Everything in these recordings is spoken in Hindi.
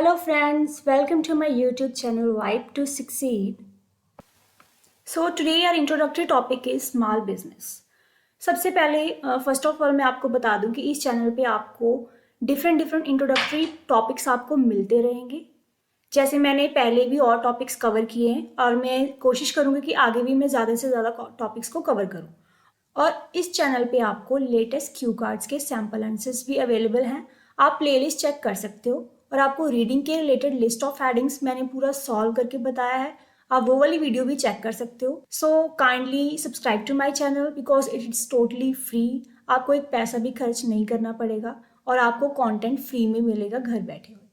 Hello friends, welcome to my YouTube channel Vibe to Succeed. So today our introductory topic is small business. सबसे पहले फर्स्ट ऑफ ऑल मैं आपको बता दूं कि इस चैनल पे आपको डिफरेंट इंट्रोडक्टरी टॉपिक्स आपको मिलते रहेंगे। जैसे मैंने पहले भी और टॉपिक्स कवर किए हैं और मैं कोशिश करूंगी कि आगे भी मैं ज़्यादा से ज़्यादा टॉपिक्स को कवर करूं। और इस चैनल पे आपको लेटेस्ट क्यू कार्ड्स के सैम्पल आंसर्स भी अवेलेबल हैं। आप प्लेलिस्ट चेक कर सकते हो और आपको रीडिंग के रिलेटेड लिस्ट ऑफ हेडिंग्स मैंने पूरा सॉल्व करके बताया है। आप वो वाली वीडियो भी चेक कर सकते हो। So kindly subscribe to my channel because it is totally free. आपको एक पैसा भी खर्च नहीं करना पड़ेगा और आपको कंटेंट फ्री में मिलेगा घर बैठे हुए।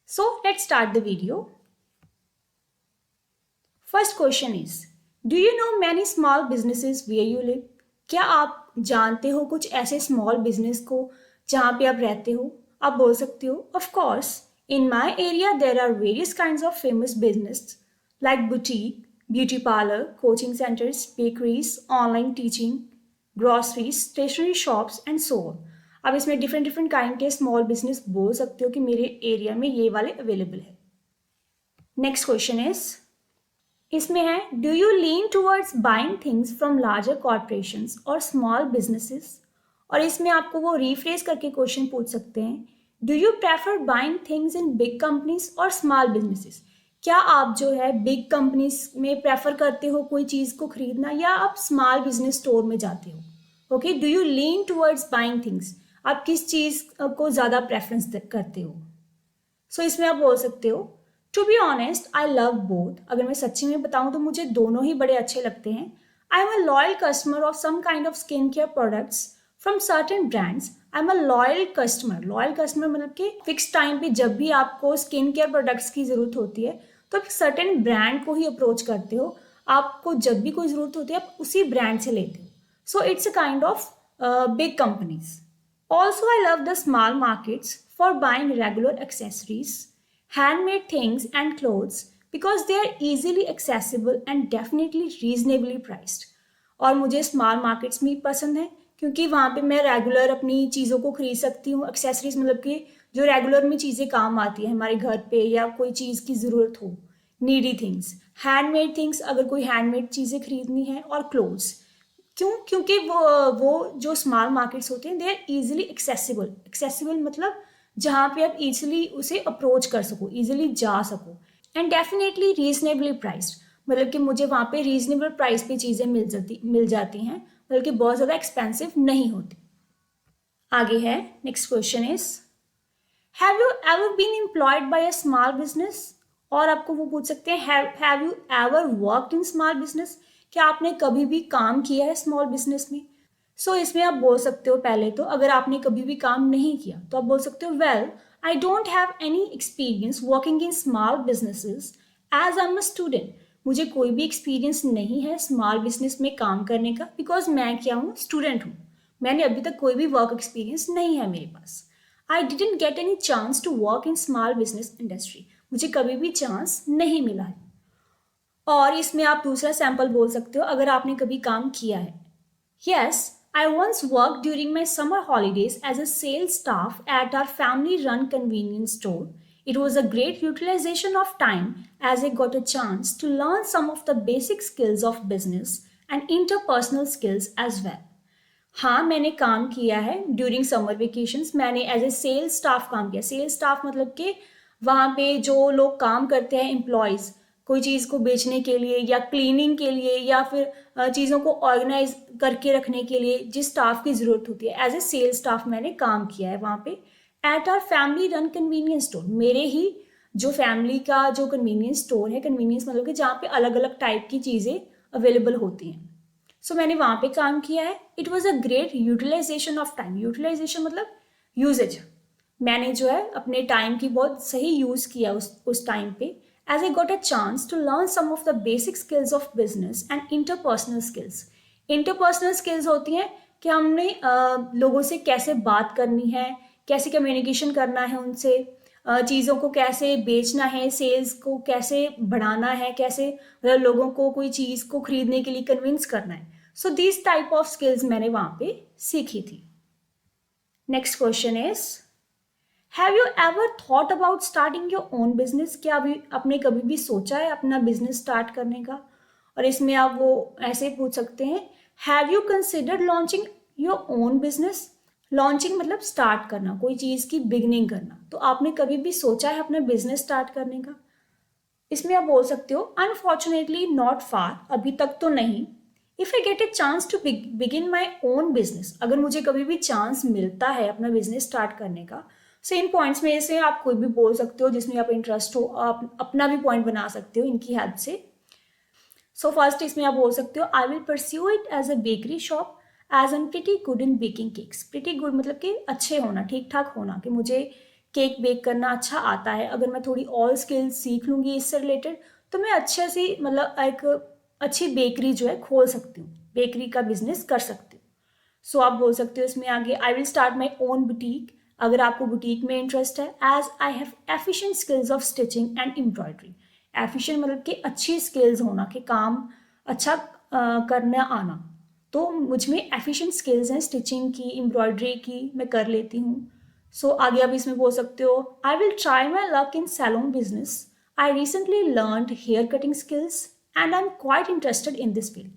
So let's start the video. First question is, do you know many small businesses where you live? क्या आप जानते हो कुछ ऐसे स्मॉल बिजनेस को जहाँ पे आप रहते हो? आप बोल सकते हो, of course in my area there are various kind of famous business like boutique, beauty parlour, coaching centres, bakeries, online teaching, groceries, stationery shops and so on. आप इसमें डिफरेंट काइंड के स्मॉल बिजनेस बोल सकते हो कि मेरे एरिया में ये वाले अवेलेबल है। नेक्स्ट क्वेश्चन इज, इसमें है, do you lean towards buying things from larger corporations और स्मॉल बिजनेसेस? और इसमें आपको वो रिफ्रेज करके क्वेश्चन पूछ सकते हैं, do you prefer buying things in big companies और स्मॉल बिजनेसेस? क्या आप जो है बिग कंपनीज में प्रेफर करते हो कोई चीज़ को खरीदना या आप स्मॉल बिजनेस स्टोर में जाते हो? Okay, do you lean towards buying things? आप किस चीज़ को ज़्यादा प्रेफरेंस करते हो? सो इसमें आप बोल सकते हो, to be honest I love both. अगर मैं सच्ची में बताऊं तो मुझे दोनों ही बड़े अच्छे लगते हैं। I am a loyal customer of some kind of skin care products from certain brands. I am a loyal customer. Loyal customer मतलब कि फिक्स टाइम पे जब भी आपको स्किन केयर प्रोडक्ट्स की ज़रूरत होती है तो आप सर्टेन ब्रांड को ही अप्रोच करते हो। आपको जब भी कोई ज़रूरत होती है आप उसी ब्रांड से लेते हो। So it's a kind of big companies. Also, I love the small markets for buying regular accessories, handmade things, and clothes because they are easily accessible and definitely reasonably priced. और मुझे स्मॉल मार्केट्स भी पसंद है क्योंकि वहाँ पे मैं रेगुलर अपनी चीज़ों को खरीद सकती हूँ। एक्सेसरीज मतलब कि जो रेगुलर में चीज़ें काम आती है हमारे घर पे या कोई चीज़ की ज़रूरत हो, नीडी थिंग्स, हैंडमेड थिंग्स अगर कोई हैंडमेड चीज़ें खरीदनी है, और क्लोथ्स। क्यों? क्योंकि वो जो स्मॉल मार्केट्स होते हैं they are easily accessible. Accessible मतलब जहाँ पे आप इजीली उसे अप्रोच कर सको, इजीली जा सको, एंड डेफिनेटली रीजनेबली प्राइस्ड। मतलब कि मुझे वहाँ पे रीजनेबल प्राइस पे चीज़ें मिल जाती हैं, मतलब कि बहुत ज़्यादा एक्सपेंसिव नहीं होती। आगे है, next question is, have you ever been employed by a small business? और आपको वो पूछ सकते हैं, have you ever worked in small business? क्या आपने कभी भी काम किया है स्मॉल बिजनेस में? इसमें आप बोल सकते हो, पहले तो अगर आपने कभी भी काम नहीं किया तो आप बोल सकते हो, well I don't have any experience working in small businesses as I am a student. मुझे कोई भी एक्सपीरियंस नहीं है स्मॉल बिजनेस में काम करने का बिकॉज मैं क्या हूँ, स्टूडेंट हूँ। मैंने अभी तक कोई भी वर्क एक्सपीरियंस नहीं है मेरे पास। I didn't get any chance to work in small business industry. मुझे कभी भी चांस नहीं मिला है। और इसमें आप दूसरा सैंपल बोल सकते हो अगर आपने कभी काम किया है। Yes, I once worked during my summer holidays as a sales staff at our family run convenience store. It was a great utilization of time as I got a chance to learn some of the basic skills of business and interpersonal skills as well. हाँ, मैंने काम किया है ड्यूरिंग समर वेकेशंस। मैंने एज ए सेल्स स्टाफ काम किया। सेल्स स्टाफ मतलब कि वहाँ पे जो लोग काम करते हैं, एम्प्लॉयज़, कोई चीज़ को बेचने के लिए या क्लीनिंग के लिए या फिर चीज़ों को ऑर्गेनाइज करके रखने के लिए जिस स्टाफ की ज़रूरत होती है, एज ए सेल्स स्टाफ मैंने काम किया है वहाँ पे at our family run convenience store. मेरे ही जो फैमिली का जो कन्वीनियंस स्टोर है, कन्वीनियंस मतलब कि जहाँ पे अलग अलग टाइप की चीज़ें अवेलेबल होती हैं। मैंने वहाँ पे काम किया है। It was a great utilization of time. Utilization मतलब यूजेज। मैंने जो है अपने टाइम की बहुत सही यूज़ किया उस टाइम पे। As I got a chance to learn some of the basic skills of business and interpersonal skills. Interpersonal skills होती हैं कि हमने लोगों से कैसे बात करनी है, कैसे कम्युनिकेशन करना है उनसे, चीज़ों को कैसे बेचना है, सेल्स को कैसे बढ़ाना है, कैसे लोगों को कोई चीज़ को खरीदने के लिए कन्विंस करना है। दिस टाइप ऑफ स्किल्स मैंने वहाँ पे सीखी थी। Next question is, have you ever thought about starting your own business? क्या अभी आपने कभी भी सोचा है अपना बिजनेस स्टार्ट करने का? और इसमें आप वो ऐसे पूछ सकते हैं, have you considered launching your own business? Launching मतलब स्टार्ट करना, कोई चीज़ की बिगनिंग करना। तो आपने कभी भी सोचा है अपना बिजनेस स्टार्ट करने का? इसमें आप बोल सकते हो, अनफॉर्चुनेटली नॉट फार, अभी तक तो नहीं। If I get a chance to begin my own business, अगर मुझे कभी भी चांस मिलता है अपना बिजनेस स्टार्ट करने का। सो इन पॉइंट्स में से आप कोई भी बोल सकते हो जिसमें आप इंटरेस्ट हो, आप अपना भी पॉइंट बना सकते हो इनकी हेल्प से। सो फर्स्ट इसमें आप बोल सकते हो, I will pursue it as a bakery shop as an pretty good in baking cakes. Pretty good मतलब कि अच्छे होना, ठीक ठाक होना, कि मुझे केक बेक करना अच्छा आता है। अगर मैं थोड़ी और स्किल्स सीख लूँगी इससे रिलेटेड, तो मैं अच्छे से मतलब एक अच्छी बेकरी जो है खोल सकती हूँ, बेकरी का बिजनेस कर सकती हूँ। सो आप बोल सकते हो इसमें आगे, I will start my own boutique, अगर आपको बुटीक में इंटरेस्ट है। As I have efficient skills of stitching and embroidery. Efficient मतलब कि अच्छी स्किल्स होना, कि काम अच्छा करना आना। तो मुझ में एफिशिएंट स्किल्स हैं स्टिचिंग की, एम्ब्रॉयडरी की, मैं कर लेती हूँ। सो आगे आप इसमें बोल सकते हो, I will try my luck in salon business. I recently learned hair cutting skills and I am quite interested in this field.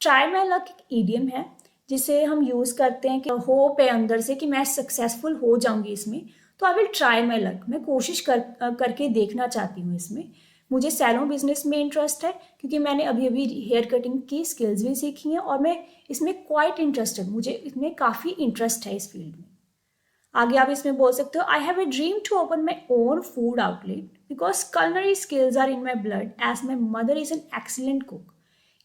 Try my luck एक ईडियम है जिसे हम यूज़ करते हैं कि होप है अंदर से कि मैं सक्सेसफुल हो जाऊंगी इसमें। तो आई विल ट्राई माई लक, मैं कोशिश करके देखना चाहती हूँ इसमें। मुझे सैलून बिजनेस में इंटरेस्ट है क्योंकि मैंने अभी अभी हेयर कटिंग की स्किल्स भी सीखी हैं और मैं इसमें क्वाइट इंटरेस्टेड, मुझे इसमें काफ़ी इंटरेस्ट है इस फील्ड में। आगे आप इसमें बोल सकते हो, I have a dream to open my own food outlet because culinary skills are in my blood as my mother is an excellent cook.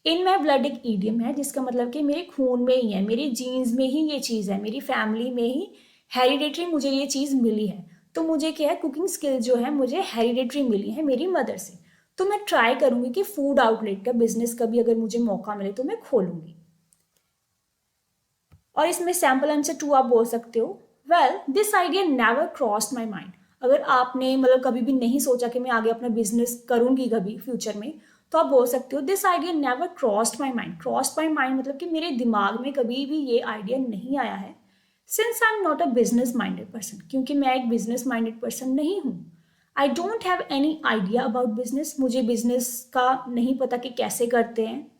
In my blood एक ईडियम है जिसका मतलब कि मेरे खून में ही है, मेरी जीन्स में ही ये चीज़ है, मेरी फैमिली में ही हेरिडेटरी मुझे ये चीज़ मिली है। तो मुझे क्या है, कुकिंग स्किल्स जो है मुझे हेरिडेटरी मिली है मेरी मदर से। तो मैं ट्राई करूंगी कि फूड आउटलेट का बिजनेस कभी अगर मुझे मौका मिले तो मैं खोलूंगी। और इसमें सैम्पल आंसर 2 आप बोल सकते हो, well this idea never crossed my mind. अगर आपने मतलब कभी भी नहीं सोचा कि मैं आगे अपना बिजनेस करूंगी कभी फ्यूचर में, तो आप बोल सकते हो, this idea never crossed my mind. Crossed my mind मतलब कि मेरे दिमाग में कभी भी ये आइडिया नहीं आया है। Since I am not a business minded person, क्योंकि मैं एक बिजनेस माइंडेड पर्सन नहीं हूँ। आई don't have any idea about business, मुझे बिजनेस का नहीं पता कि कैसे करते हैं।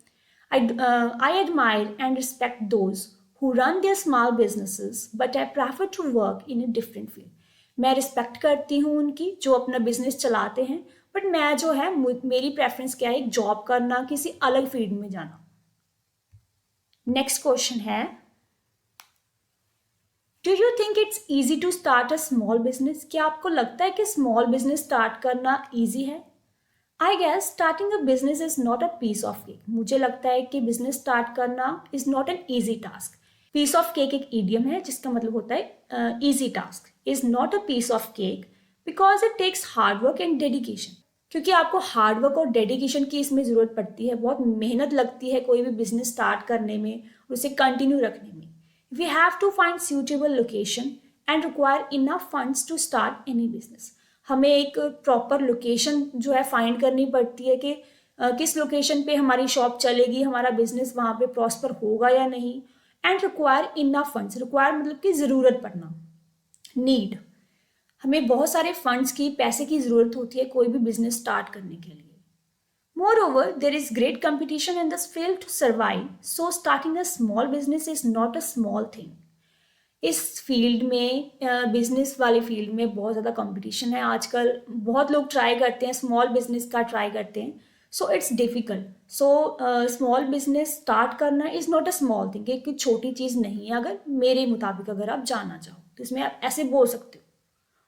I admire and respect those who run their small businesses, but I prefer to work in a different field. मैं रिस्पेक्ट करती हूँ उनकी जो अपना बिजनेस चलाते हैं, बट मैं जो है मेरी प्रेफरेंस क्या है, एक जॉब करना, किसी अलग फील्ड में जाना। नेक्स्ट क्वेश्चन है, do you think it's easy to start a small business? क्या आपको लगता है कि स्मॉल बिजनेस स्टार्ट करना ईजी है? I guess starting a business is not a piece of cake. मुझे लगता है कि बिजनेस स्टार्ट करना is not an easy task. Piece of cake एक ईडियम है जिसका मतलब होता है easy task. Is not a piece of cake because it takes hard work and dedication. क्योंकि आपको हार्ड वर्क और डेडिकेशन की इसमें ज़रूरत पड़ती है, बहुत मेहनत लगती है कोई भी बिजनेस स्टार्ट करने में और उसे कंटिन्यू रखने में। We have to find suitable location and require enough funds to start any business. हमें एक प्रॉपर लोकेशन जो है फाइंड करनी पड़ती है कि किस लोकेशन पे हमारी शॉप चलेगी, हमारा बिजनेस वहाँ पे प्रॉस्पर होगा या नहीं। And require enough funds, require मतलब कि ज़रूरत पड़ना, नीड। हमें बहुत सारे फंड्स की, पैसे की ज़रूरत होती है कोई भी बिजनेस स्टार्ट करने के लिए। Moreover, there is great competition in this field to survive, so starting a small business is not a small thing. इस फील्ड में, बिजनेस वाले फील्ड में बहुत ज़्यादा कंपटीशन है आजकल। बहुत लोग ट्राई करते हैं, स्मॉल बिजनेस का ट्राई करते हैं। So it's difficult. So small business start करना is not a small thing, एक छोटी चीज़ नहीं है अगर मेरे मुताबिक अगर आप जानना चाहो तो। इसमें आप ऐसे बोल सकते हो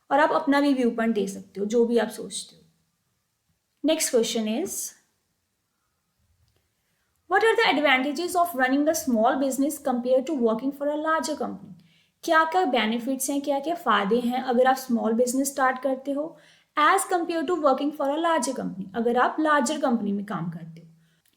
और आप अपना भी व्यू पॉइंट दे सकते हो जो भी आप सोचते हो। Next question is, What are the advantages of running a small business compared to working for a larger company? क्या क्या बेनिफिट्स हैं, क्या क्या फ़ायदे हैं अगर आप स्मॉल बिजनेस स्टार्ट करते हो as compare to working for a larger company, अगर आप लार्जर कंपनी में काम करते हो।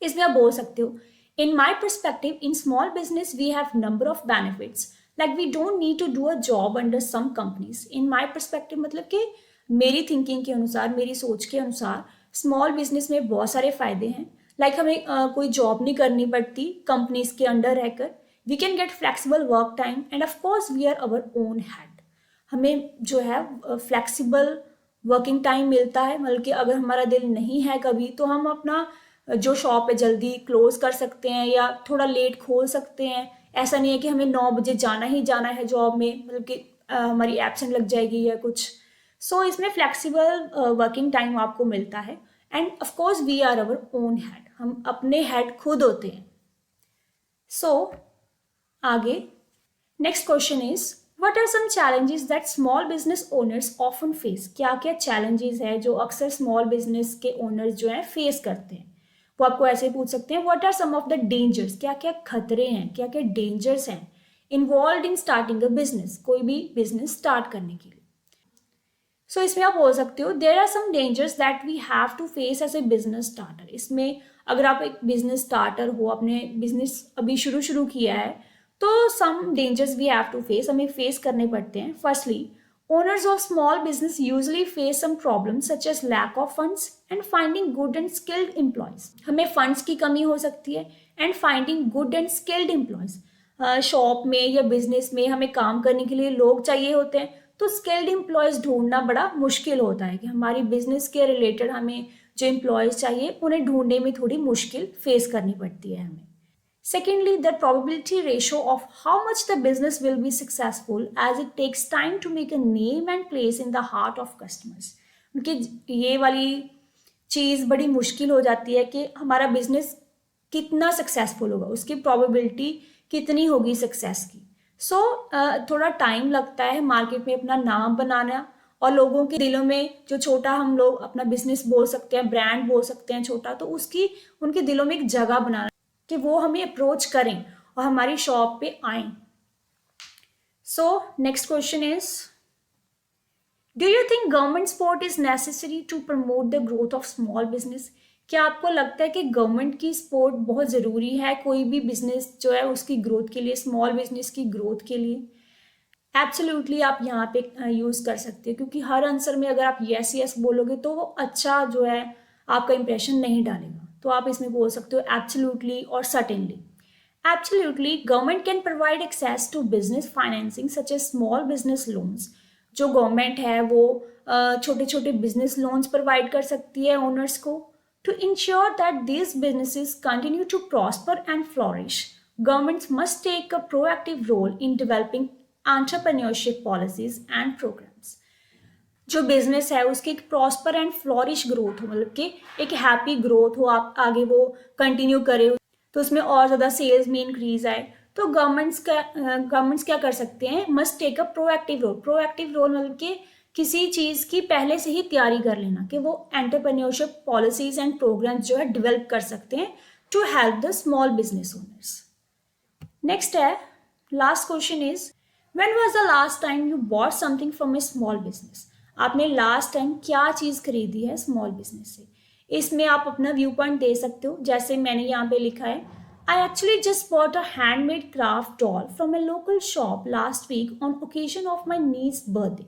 इसमें आप बोल सकते हो, in my perspective in small business we have number of benefits, like we don't need to do a job under some companies. In my perspective मतलब कि मेरी थिंकिंग के अनुसार, मेरी सोच के अनुसार स्मॉल बिजनेस में बहुत सारे फ़ायदे हैं। लाइक हमें कोई जॉब नहीं करनी पड़ती कंपनीज के अंडर रहकर। We can get flexible work time and of course we are our own head. हमें जो है फ्लेक्सिबल वर्किंग टाइम मिलता है, मतलब कि अगर हमारा दिल नहीं है कभी तो हम अपना जो शॉप है जल्दी क्लोज कर सकते हैं या थोड़ा लेट खोल सकते हैं। ऐसा नहीं है कि हमें 9 बजे जाना ही जाना है जॉब में, मतलब कि हमारी एब्सेंट लग जाएगी या कुछ। सो इसमें फ्लेक्सिबल वर्किंग टाइम आपको मिलता है। And of course we are our own head, हम अपने हेड खुद होते हैं। सो आगे next question is what are some challenges that small business owners often face. क्या क्या चैलेंजेस है जो अक्सर स्मॉल बिजनेस के ओनर्स जो है फेस करते हैं। वो आपको ऐसे पूछ सकते हैं what are some of the dangers, क्या क्या खतरे हैं, क्या क्या डेंजर्स हैं involve in starting a business, कोई भी बिजनेस स्टार्ट करने के लिए। सो इसमें आप बोल सकते हो there are some dangers that we have to face as a business starter. इसमें अगर आप एक बिजनेस स्टार्टर हो, अपने बिजनेस अभी शुरू शुरू किया है, तो some dangers we have to face, हमें फेस करने पड़ते हैं। Firstly owners of small business usually face some problems such as lack of funds and finding good and skilled employees. हमें फंड्स की कमी हो सकती है and finding good and skilled employees. Shop में या बिजनेस में हमें काम करने के लिए लोग चाहिए होते हैं, तो स्किल्ड एम्प्लॉयज ढूंढना बड़ा मुश्किल होता है कि हमारी बिजनेस के रिलेटेड हमें जो एम्प्लॉयज चाहिए उन्हें ढूंढने में थोड़ी मुश्किल फेस करनी पड़ती है हमें। Secondly, the probability ratio of how much the business will be successful as it takes time to make a name and place in the heart of customers. उनकी ये वाली चीज़ बड़ी मुश्किल हो जाती है कि हमारा बिजनेस कितना सक्सेसफुल होगा, उसकी प्रोबेबिलिटी कितनी होगी सक्सेस की। सो थोड़ा टाइम लगता है मार्केट में अपना नाम बनाना और लोगों के दिलों में जो छोटा हम लोग अपना बिजनेस बोल सकते हैं, ब्रांड बोल सकते हैं छोटा, तो उसकी उनके दिलों में एक जगह बनाना कि वो हमें अप्रोच करें और हमारी शॉप पे आए। So next question is do you think government support is necessary to promote the growth of small business. क्या आपको लगता है कि गवर्नमेंट की सपोर्ट बहुत ज़रूरी है कोई भी बिजनेस जो है उसकी ग्रोथ के लिए, स्मॉल बिजनेस की ग्रोथ के लिए? एब्सोल्युटली आप यहाँ पे यूज़ कर सकते हो, क्योंकि हर आंसर में अगर आप यस यस बोलोगे तो वो अच्छा जो है आपका इंप्रेशन नहीं डालेगा। तो आप इसमें बोल सकते हो एब्सोल्युटली और certainly. Absolutely government can provide access to business financing such as small business loans. जो गवर्नमेंट है वो छोटे छोटे बिजनेस लोन्स प्रोवाइड कर सकती है ओनर्स को। To ensure that these businesses continue to prosper and flourish, governments must take a proactive role in developing entrepreneurship policies and programs. जो बिजनेस है उसकी एक प्रॉस्पर एंड फ्लोरिश ग्रोथ हो, मतलब कि एक हैप्पी ग्रोथ हो, आप आगे वो कंटिन्यू करे तो उसमें और ज़्यादा सेल्स में इंक्रीज आए। तो गवर्नमेंट्स क्या कर सकते हैं, must take a proactive role. Proactive role मतलब कि किसी चीज़ की पहले से ही तैयारी कर लेना कि वो एंटरप्रेन्योरशिप पॉलिसीज एंड प्रोग्राम्स जो है डेवलप कर सकते हैं to help the small business owners. Next है last question is when was the last time you bought something from a small business. आपने लास्ट टाइम क्या चीज़ खरीदी है स्मॉल बिजनेस से। इसमें आप अपना व्यू पॉइंट दे सकते हो, जैसे मैंने यहाँ पे लिखा है I actually just bought a handmade craft doll from a local shop last week on occasion of my niece's birthday.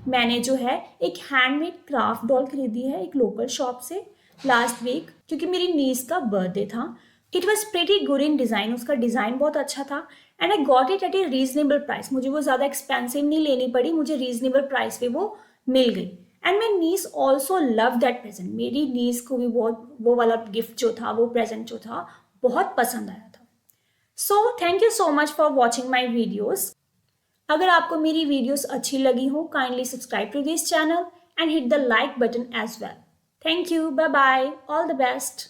मैंने जो है एक हैंडमेड क्राफ्ट डॉल खरीदी है एक लोकल शॉप से लास्ट वीक, क्योंकि मेरी नीज का बर्थडे था। It was pretty good in design, उसका डिज़ाइन बहुत अच्छा था and I got it at A reasonable price. मुझे वो ज़्यादा एक्सपेंसिव नहीं लेनी पड़ी, मुझे रीजनेबल प्राइस पे वो मिल गई। And my niece also love that present, मेरी नीस को भी बहुत वो वाला गिफ्ट जो था, वो प्रेजेंट जो था बहुत पसंद आया था। So thank you so much for watching my videos. अगर आपको मेरी वीडियोस अच्छी लगी हो kindly subscribe to this channel and hit the like button as well. Thank you, bye bye, all the best.